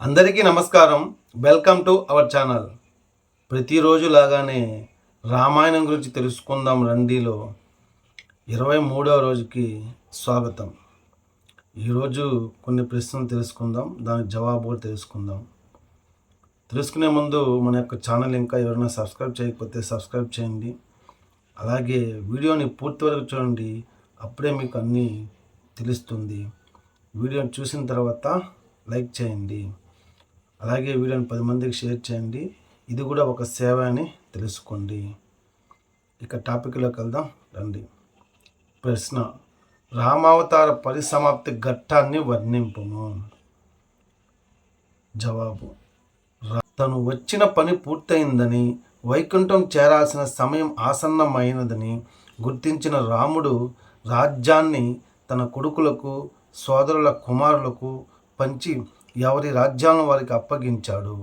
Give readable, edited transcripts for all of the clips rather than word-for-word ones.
అందరికీ నమస్కారం. Welcome to our channel. ప్రతిరోజు లాగానే రామాయణం గురించి తెలుసుకుందాం రండిలో 23వ రోజుకి స్వాగతం. ఈరోజు కొన్ని ప్రశ్నలు తెలుసుకుందాం, దానికి జవాబు కూడా తెలుసుకుందాం. తెలుసుకునే ముందు మన యొక్క ఛానల్ ఇంకా ఎవరైనా సబ్స్క్రైబ్ చేయకపోతే సబ్స్క్రైబ్ చేయండి. అలాగే వీడియోని పూర్తి వరకు చూడండి, అప్పుడే మీకు అన్నీ తెలుస్తుంది. వీడియోని చూసిన తర్వాత లైక్ చేయండి. అలాగే వీడియోని 10 మందికి షేర్ చేయండి. ఇది కూడా ఒక సేవ అని తెలుసుకోండి. ఇక టాపిక్లోకి వెళ్దాం రండి. ప్రశ్న: రామావతార పరిసమాప్తి ఘట్టాన్ని వర్ణింపుము. జవాబు: తను వచ్చిన పని పూర్తయిందని, వైకుంఠం చేరాల్సిన సమయం ఆసన్నమైనదని గుర్తించిన రాముడు రాజ్యాన్ని తన కొడుకులకు, సోదరుల కుమారులకు పంచి ఎవరి రాజ్యాలను వారికి అప్పగించాడు.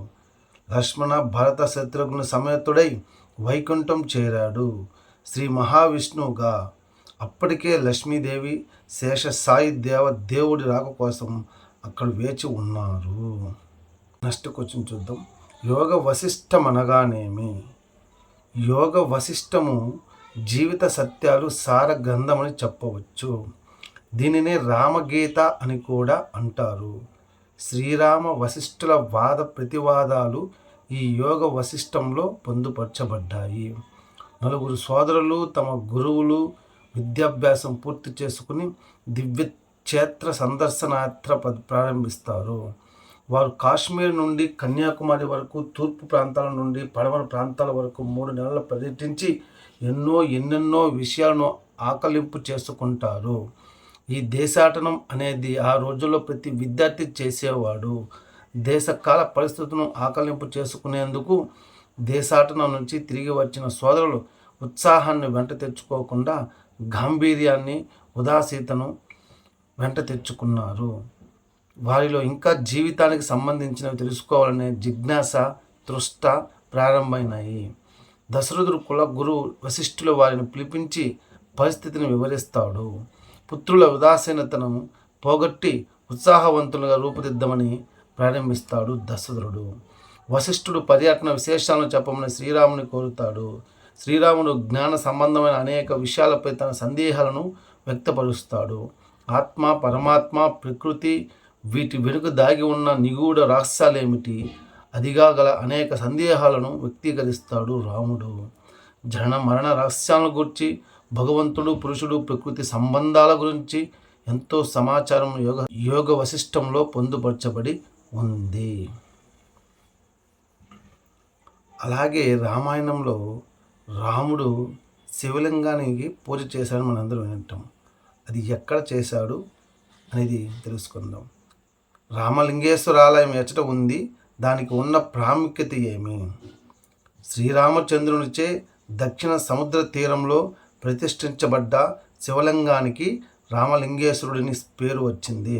లక్ష్మణ, భరత, శత్రుఘ్న సమేతుడై వైకుంఠం చేరాడు శ్రీ మహావిష్ణువుగా. అప్పటికే లక్ష్మీదేవి, శేషసాయి దేవుడి రాక కోసం అక్కడ వేచి ఉన్నారు. నెక్స్ట్ క్వశ్చన్ చూద్దాం. యోగ వశిష్టం అనగానేమి? యోగ వశిష్టము జీవిత సత్యాలు సార గ్రంథమని చెప్పవచ్చు. దీనిని రామగీత అని కూడా అంటారు. శ్రీరామ వశిష్ఠుల వాద ప్రతివాదాలు ఈ యోగ వశిష్టంలో పొందుపరచబడ్డాయి. నలుగురు సోదరులు తమ గురువులు విద్యాభ్యాసం పూర్తి చేసుకుని దివ్యక్షేత్ర సందర్శనాయాత్ర ప్రారంభిస్తారు. వారు కాశ్మీర్ నుండి కన్యాకుమారి వరకు, తూర్పు ప్రాంతాల నుండి పడమర ప్రాంతాల వరకు 3 నెలలు పర్యటించి ఎన్నెన్నో విషయాలను ఆకలింపు చేసుకుంటారు. ఈ దేశాటనం అనేది ఆ రోజుల్లో ప్రతి విద్యార్థి చేసేవాడు. దేశకాల పరిస్థితులను ఆకలింపు చేసుకునేందుకు దేశాటనం నుంచి తిరిగి వచ్చిన సోదరులు ఉత్సాహాన్ని వెంట తెచ్చుకోకుండా గాంభీర్యాన్ని, ఉదాసీతను వెంట తెచ్చుకున్నారు. వారిలో ఇంకా జీవితానికి సంబంధించినవి తెలుసుకోవాలనే జిజ్ఞాస, తృష్ట ప్రారంభమైనాయి. దశరథుడు కుల గురువు వశిష్ఠులు వారిని పిలిపించి పరిస్థితిని వివరిస్తాడు. పుత్రుల ఉదాసీనతను పోగొట్టి ఉత్సాహవంతులుగా రూపుదిద్దామని ప్రారంభిస్తాడు దశరథుడు. వశిష్ఠుడు పర్యటన విశేషాలను చెప్పమని శ్రీరాముని కోరుతాడు. శ్రీరాముడు జ్ఞాన సంబంధమైన అనేక విషయాలపై తన సందేహాలను వ్యక్తపరుస్తాడు. ఆత్మ, పరమాత్మ, ప్రకృతి, వీటి వెనుక దాగి ఉన్న నిగూఢ రహస్యాలేమిటి, అదిగా గల అనేక సందేహాలను వ్యక్తీకరిస్తాడు రాముడు. జనన మరణ రహస్యాలను గురించి, భగవంతుడు, పురుషుడు, ప్రకృతి సంబంధాల గురించి ఎంతో సమాచారం యోగ వశిష్టంలో పొందుపరచబడి ఉంది. అలాగే రామాయణంలో రాముడు శివలింగానికి పూజ చేశాడని మనందరం వింటాం. అది ఎక్కడ చేశాడు అనేది తెలుసుకుందాం. రామలింగేశ్వర ఆలయం ఎచ్చట ఉంది, దానికి ఉన్న ప్రాముఖ్యత ఏమి? శ్రీరామచంద్రునిచే దక్షిణ సముద్ర తీరంలో ప్రతిష్ఠించబడ్డ శివలింగానికి రామలింగేశ్వరుడిని పేరు వచ్చింది.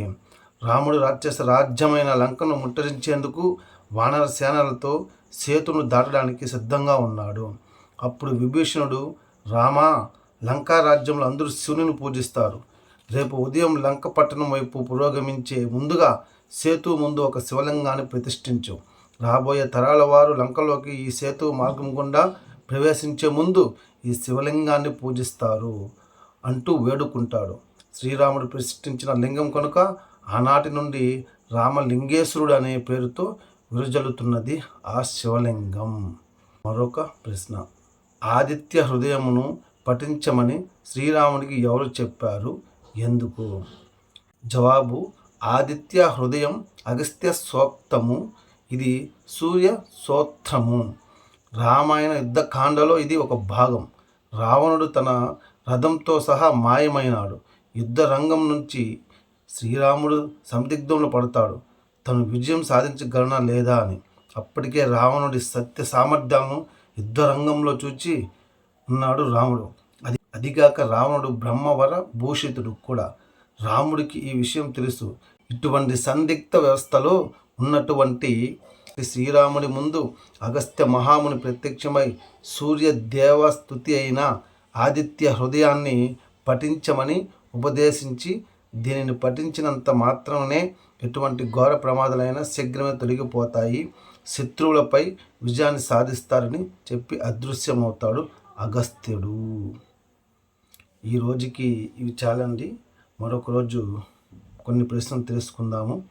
రాముడు రాక్షస రాజ్యమైన లంకను ముట్టడించేందుకు వానర సేనలతో సేతును దాటడానికి సిద్ధంగా ఉన్నాడు. అప్పుడు విభీషణుడు, రామా, లంకా రాజ్యంలో అందరూ శివుని పూజిస్తారు. రేపు ఉదయం లంక పట్టణం వైపు పురోగమించే ముందుగా సేతు ముందు ఒక శివలింగాన్ని ప్రతిష్ఠించు. రాబోయే తరాల వారు లంకలోకి ఈ సేతు మార్గం గుండా ప్రవేశించే ముందు ఈ శివలింగాన్ని పూజిస్తారు అంటూ వేడుకుంటాడు. శ్రీరాముడు ప్రతిష్ఠించిన లింగం కనుక ఆనాటి నుండి రామలింగేశ్వరుడు అనే పేరుతో విరజల్లుతున్నది ఆ శివలింగం. మరొక ప్రశ్న: ఆదిత్య హృదయమును పఠించమని శ్రీరాముడికి ఎవరు చెప్పారు, ఎందుకు? జవాబు: ఆదిత్య హృదయం అగస్త్య సూక్తము. ఇది సూర్య స్తోత్రము. రామాయణ యుద్ధకాండలో ఇది ఒక భాగం. రావణుడు తన రథంతో సహా మాయమైనాడు. యుద్ధ రంగం నుంచి శ్రీరాముడు సందిగ్ధంలో పడతాడు, తను విజయం సాధించగలనా లేదా అని. అప్పటికే రావణుడి సత్య సామర్థ్యాలను యుద్ధ రంగంలో చూచి ఉన్నాడు రాముడు. అదిగాక రావణుడు బ్రహ్మవర భూషితుడు కూడా. రాముడికి ఈ విషయం తెలుసు. ఇటువంటి సందిగ్ధ వ్యవస్థలో ఉన్నటువంటి శ్రీరాముడి ముందు అగస్త్య మహాముని ప్రత్యక్షమై సూర్యదేవ స్తుతి అయిన ఆదిత్య హృదయాన్ని పఠించమని ఉపదేశించి దీనిని పఠించినంత మాత్రమే ఎటువంటి ఘోర ప్రమాదాలైనా శీఘ్రమే తొలగిపోతాయి, శత్రువులపై విజయాన్ని సాధిస్తారని చెప్పి అదృశ్యమవుతాడు అగస్త్యుడు. ఈ రోజుకి ఇవి చాలండి. మరొక రోజు కొన్ని ప్రశ్నలు తెలుసుకుందాము.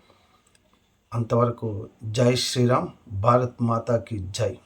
అంతవరకు జై శ్రీరామ్, భారత్ మాతాకి జై.